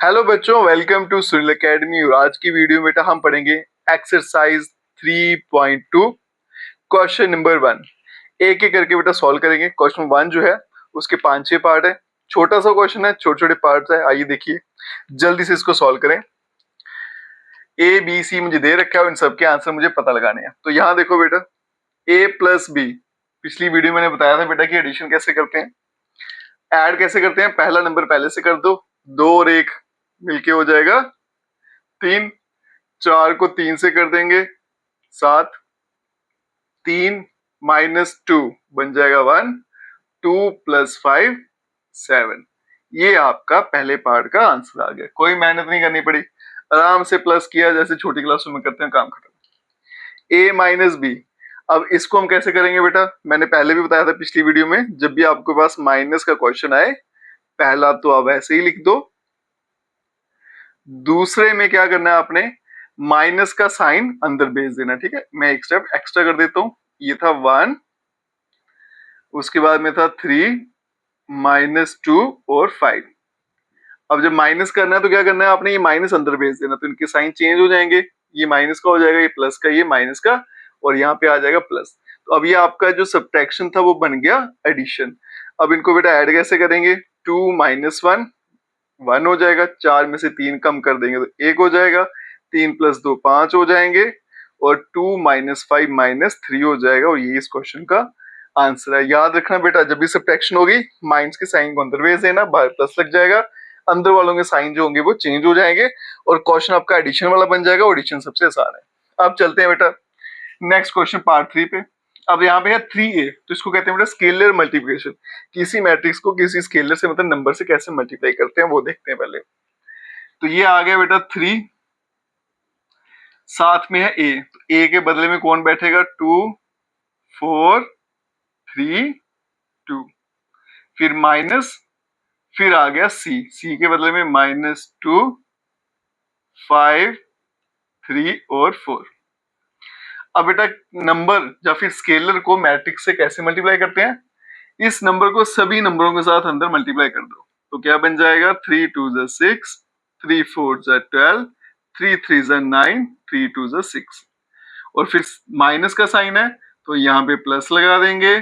Hello बच्चों, welcome to Sunil academy. और आज की वीडियो में बेटा हम पढ़ेंगे एक्सरसाइज 3.2 क्वेश्चन नंबर 1। एक एक करके बेटा सॉल्व करेंगे। क्वेश्चन 1 जो है उसके 5-6 पार्ट है। छोटा सा क्वेश्चन है, छोटे छोटे पार्ट है। आइए देखिए, जल्दी से इसको सॉल्व करें। ए बी सी मुझे दे रखा है, इन सबके आंसर मुझे पता लगाने हैं। तो यहाँ देखो बेटा, ए प्लस बी, पिछली वीडियो मैंने बताया था बेटा कि एडिशन कैसे करते हैं, ऐड कैसे करते हैं। पहला नंबर पहले से कर दो, 2 और 1 मिलके हो जाएगा 3, 4 को 3 से कर देंगे 7, 3 माइनस 2 बन जाएगा 1, 2 प्लस 5 7। ये आपका पहले पार्ट का आंसर आ गया। कोई मेहनत नहीं करनी पड़ी, आराम से प्लस किया जैसे छोटी क्लासों में करते हैं, काम खत्म। ए माइनस बी, अब इसको हम कैसे करेंगे बेटा, मैंने पहले भी बताया था पिछली वीडियो में। जब भी आपके पास माइनस का क्वेश्चन आए, पहला तो आप ऐसे ही लिख दो, दूसरे में क्या करना है आपने, माइनस का साइन अंदर भेज देना। ठीक है, मैं एक स्टेप एक्स्ट्रा कर देता हूं। ये था 1, उसके बाद में था 3, -2 और 5। अब जब माइनस करना है तो क्या करना है आपने, ये माइनस अंदर भेज देना, तो इनके साइन चेंज हो जाएंगे। ये माइनस का हो जाएगा, ये प्लस का, ये माइनस का, और यहाँ पे आ जाएगा प्लस। तो अब ये आपका जो सब्ट्रैक्शन था वो बन गया एडिशन। अब इनको बेटा ऐड कैसे करेंगे, 2 माइनस 1 1 हो जाएगा, 4 में से 3 कम कर देंगे तो 1 हो जाएगा, 3 प्लस 2 5 हो जाएंगे, और 2 माइनस 5 माइनस 3 हो जाएगा। और ये इस क्वेश्चन का आंसर है। याद रखना बेटा, जब भी सब्ट्रैक्शन होगी माइनस के साइन को अंदर भेज देना, बाहर प्लस लग जाएगा, अंदर वालों के साइन जो होंगे वो चेंज हो जाएंगे, और क्वेश्चन आपका एडिशन वाला बन जाएगा। एडिशन सबसे आसान है। अब चलते हैं बेटा नेक्स्ट क्वेश्चन पार्ट 3 पे। अब यहाँ पे है 3a, तो इसको कहते हैं बेटा स्केलर मल्टीप्लिकेशन। किसी मैट्रिक्स को किसी स्केलर से मतलब नंबर से कैसे मल्टीप्लाई करते हैं वो देखते हैं पहले। तो ये आ गया बेटा 3, साथ में है a, तो a के बदले में कौन बैठेगा, 2 4 3 2, फिर माइनस, फिर आ गया c के बदले में -2 5 3 और 4। अब बेटा नंबर या फिर स्केलर को मैट्रिक्स से कैसे मल्टीप्लाई करते हैं, इस नंबर को सभी नंबरों के साथ अंदर मल्टीप्लाई कर दो। तो क्या बन जाएगा, 3 2 6, 3 4 12, 3 3 9, 3 2 6। और फिर माइनस का साइन है तो यहाँ पे प्लस लगा देंगे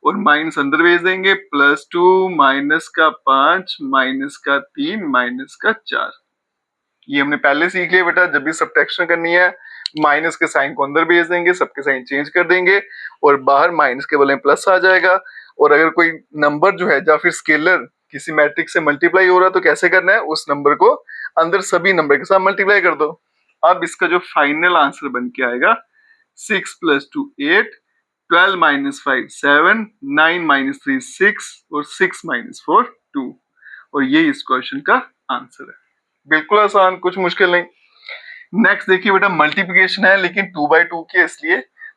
और माइनस अंदर भेज देंगे, +2 माइनस का 5 माइनस का 3 माइनस का 4। ये हमने पहले सीख लिया बेटा, जब भी सब्ट्रैक्शन करनी है माइनस के साइन को अंदर भेज देंगे, सबके साइन चेंज कर देंगे, और बाहर माइनस के बदले प्लस आ जाएगा। और अगर कोई नंबर जो है या फिर स्केलर किसी मैट्रिक्स से मल्टीप्लाई हो रहा है तो कैसे करना है, उस नंबर को अंदर सभी नंबर के साथ मल्टीप्लाई कर दो। अब इसका जो फाइनल आंसर बन के आएगा 6 + 2 8, 12 - 5 7, 9 - 3 6 और 6 - 4 2। और ये इस क्वेश्चन का आंसर है। बिल्कुल आसान, कुछ मुश्किल नहीं। नेक्स्ट देखिए बेटा, मल्टीप्लिकेशन है लेकिन 2/2 की है, इसलिए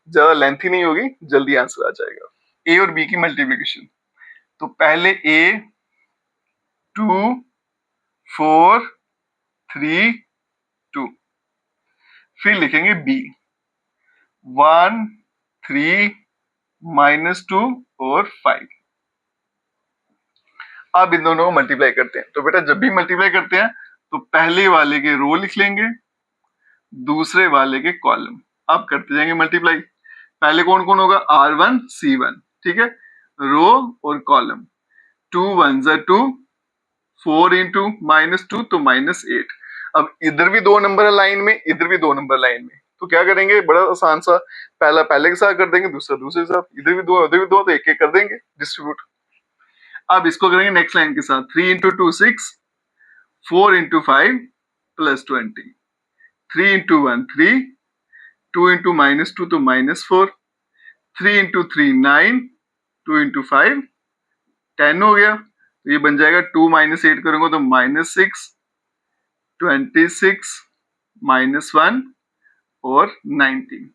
ज्यादा लेंथी नहीं होगी, जल्दी आंसर आ जाएगा। ए और बी की मल्टीप्लिकेशन, तो पहले ए 2 4 3 2, फिर लिखेंगे बी 1 3 -2 और 5। अब इन दोनों को मल्टीप्लाई करते हैं। तो बेटा जब भी मल्टीप्लाई करते हैं तो पहले वाले के रो लिख लेंगे, दूसरे वाले के कॉलम। अब करते जाएंगे मल्टीप्लाई। पहले कौन कौन होगा, R1 C1, ठीक है, रो और कॉलम। 2 1 2, 4 इंटू -2 तो -8। अब इधर भी 2 नंबर है लाइन में, इधर भी 2 नंबर लाइन में, तो क्या करेंगे, बड़ा आसान सा, पहला पहले के साथ कर देंगे, दूसरा दूसरे के साथ, इधर भी 2 उधर भी 2, तो एक एक कर देंगे डिस्ट्रीब्यूट। अब इसको करेंगे नेक्स्ट लाइन के साथ, 3 इंटू 2 6, 4 इंटू 5 +20, 3 इंटू 1 3, 2 इंटू -2 तो -4, 3 इंटू 3 9, 2 इंटू 5 10 हो गया। तो ये बन जाएगा 2 - 8 करूंगा तो -6, 26 -1 और 19।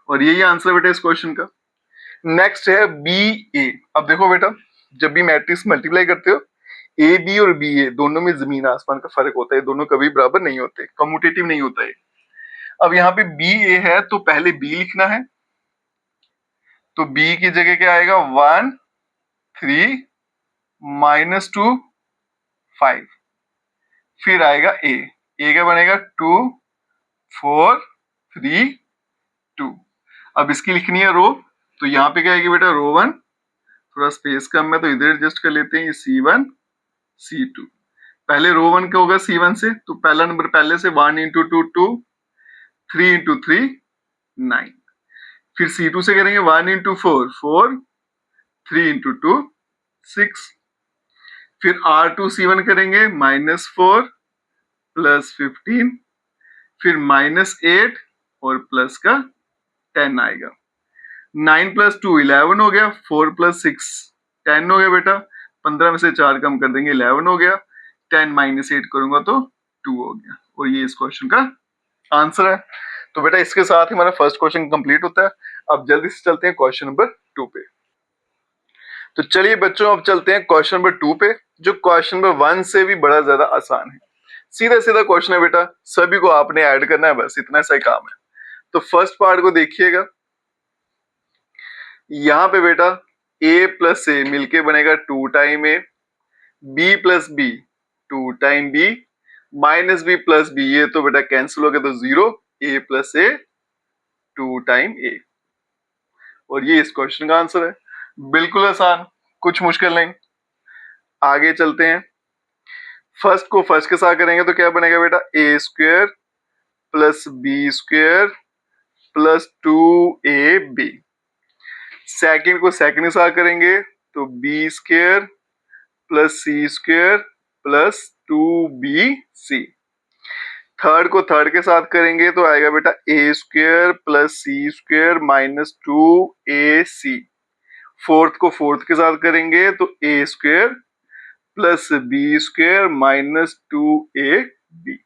और यही आंसर बेटा इस क्वेश्चन का। नेक्स्ट है बी ए। अब देखो बेटा, जब भी मैट्रिक्स मल्टीप्लाई करते हो, ए बी और बी ए दोनों में जमीन आसमान का फर्क होता है, दोनों कभी बराबर नहीं होते, कम्यूटेटिव नहीं होता है। अब यहाँ पे बी ए है तो पहले बी लिखना है, तो बी की जगह क्या आएगा, 1 3 -2 5, फिर आएगा ए क्या बनेगा 2 4 3 2। अब इसकी लिखनी है रो, तो यहाँ पे क्या आएगी बेटा रो 1, थोड़ा स्पेस कम है तो इधर एडजस्ट कर लेते हैं, ये C1 C2। पहले रो 1 का होगा C1 से, तो पहला नंबर पहले से 1 इंटू 2 2, 3 इंटू 3 9। फिर C2 से करेंगे 1 इंटू 4 4, 3 इंटू 2 6। फिर R2C1 करेंगे -4 प्लस 15, फिर -8 और प्लस का 10 आएगा। 9 प्लस 2 11 हो गया, 4 प्लस 6 10 हो गया बेटा, 15 में से 4 कम कर देंगे 11 हो गया, 10 माइनस 8 करूंगा तो 2 हो गया। और ये इस क्वेश्चन का आंसर है। तो बेटा इसके साथ ही हमारा फर्स्ट क्वेश्चन कंप्लीट होता है। अब जल्दी से चलते हैं क्वेश्चन नंबर 2 पे। तो चलिए बच्चों अब चलते हैं क्वेश्चन नंबर 2 पे, जो क्वेश्चन नंबर 1 से भी बड़ा ज्यादा आसान है। सीधा सीधा क्वेश्चन है बेटा, सभी को आपने ऐड करना है, बस इतना सा काम है। तो फर्स्ट पार्ट को देखिएगा, यहां पे बेटा a प्लस ए मिलके बनेगा 2 time a, b plus b 2 time b, minus b plus b ये तो बेटा कैंसिल हो गया तो 0, a plus a 2 time a। और ये इस क्वेश्चन का आंसर है। बिल्कुल आसान, कुछ मुश्किल नहीं। आगे चलते हैं, फर्स्ट को फर्स्ट के साथ करेंगे तो क्या बनेगा बेटा a square plus b square plus 2ab। Second को सेकंड के साथ करेंगे तो b square plus c square plus 2bc। Third को थर्ड के साथ करेंगे तो आएगा बेटा a square plus c square minus 2ac। Fourth को फोर्थ के साथ करेंगे तो a square plus b square minus 2ab।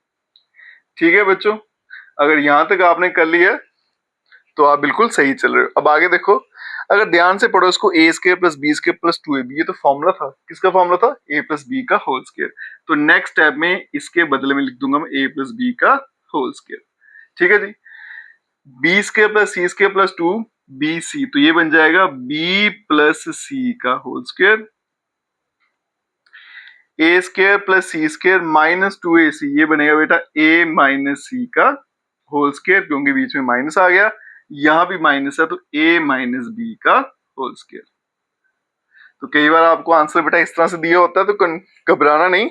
ठीक है बच्चों, अगर यहां तक आपने कर लिया तो आप बिल्कुल सही चल रहे हो। अब आगे देखो, अगर ध्यान से पढ़ो इसको, a square plus b square plus 2ab, ये तो फॉर्मूला था, किसका फॉर्मूला था a प्लस बी का होल स्क्वायर। तो नेक्स्ट स्टेप में इसके बदले में लिख दूंगा मैं a प्लस बी का होल स्क्वायर। ठीक है जी, b square plus c square plus 2bc, तो ये बन जाएगा b प्लस सी का whole square. a square plus c square minus 2ac, ये बनेगा बेटा a माइनस सी का होल स्क्वायर, क्योंकि बीच में माइनस आ गया, यहां भी माइनस है तो a माइनस बी का होल स्क्वायर। तो कई बार आपको आंसर बेटा इस तरह से दिया होता है तो घबराना नहीं,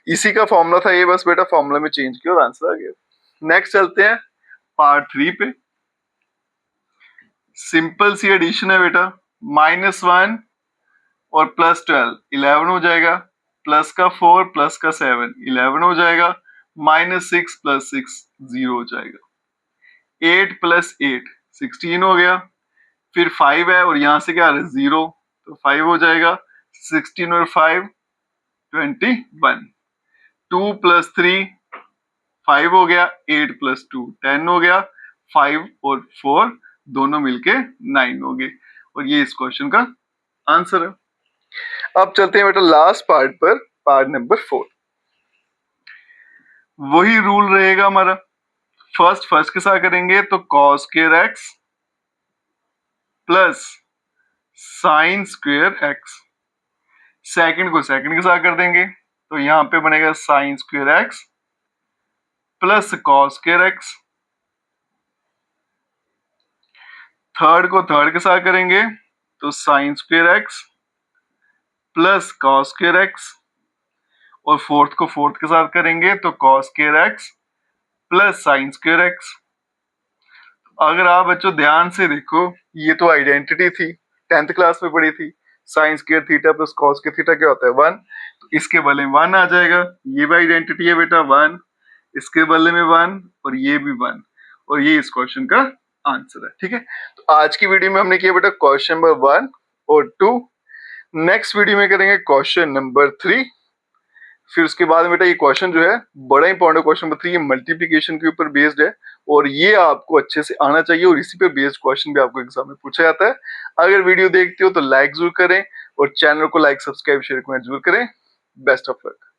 इसी का फॉर्मूला था ये, बस बेटा फॉर्मूला में चेंज किया और आंसर आ गया। नेक्स्ट चलते हैं पार्ट 3 पे। सिंपल सी एडिशन है बेटा, -1 और प्लस 12 11 हो जाएगा, प्लस का 4 प्लस का 7 11 हो जाएगा, -6 प्लस 6 0 हो जाएगा, 8 प्लस 8 16 हो गया, फिर 5 है और यहां से क्या आ रहा है 0, तो 5 हो जाएगा, 16 और 5 21, 2 प्लस 3 5 हो गया, 8 प्लस 2 10 हो गया, 5 और 4 दोनों मिलके 9 हो गए। और ये इस क्वेश्चन का आंसर है। अब चलते हैं बेटा लास्ट पार्ट पर, पार्ट नंबर 4। वही रूल रहेगा हमारा, फर्स्ट के साथ करेंगे तो cos square x plus sine square x, second को सेकंड के साथ कर देंगे तो यहां पे बनेगा sine square x plus cos square x। Third को थर्ड के साथ करेंगे तो sine square x plus cos square x, और फोर्थ को फोर्थ के साथ करेंगे तो cos square x plus sine square x। अगर आप बच्चों ध्यान से देखो, ये तो आइडेंटिटी थी 10th क्लास में पढ़ी थी, sine square theta plus cos square theta क्या होता है 1, तो इसके बदले में 1 आ जाएगा। ये भी आइडेंटिटी है बेटा 1, इसके बदले में 1 और ये भी 1, और ये इस क्वेश्चन का आंसर है। ठीक है, तो आज की वीडियो में हमने किया बेटा क्वेश्चन नंबर 1 और 2। नेक्स्ट वीडियो में करेंगे क्वेश्चन नंबर 3। फिर उसके बाद बेटा ये क्वेश्चन जो है बड़ा इंपॉर्टेंट क्वेश्चन नंबर 3, ये मल्टीप्लिकेशन के ऊपर बेस्ड है और ये आपको अच्छे से आना चाहिए, और इसी पे बेस्ड क्वेश्चन भी आपको एग्जाम में पूछा जाता है। अगर वीडियो देखते हो तो लाइक जरूर करें और चैनल को लाइक सब्सक्राइब शेयर कमेंट जरूर करें। Best of luck.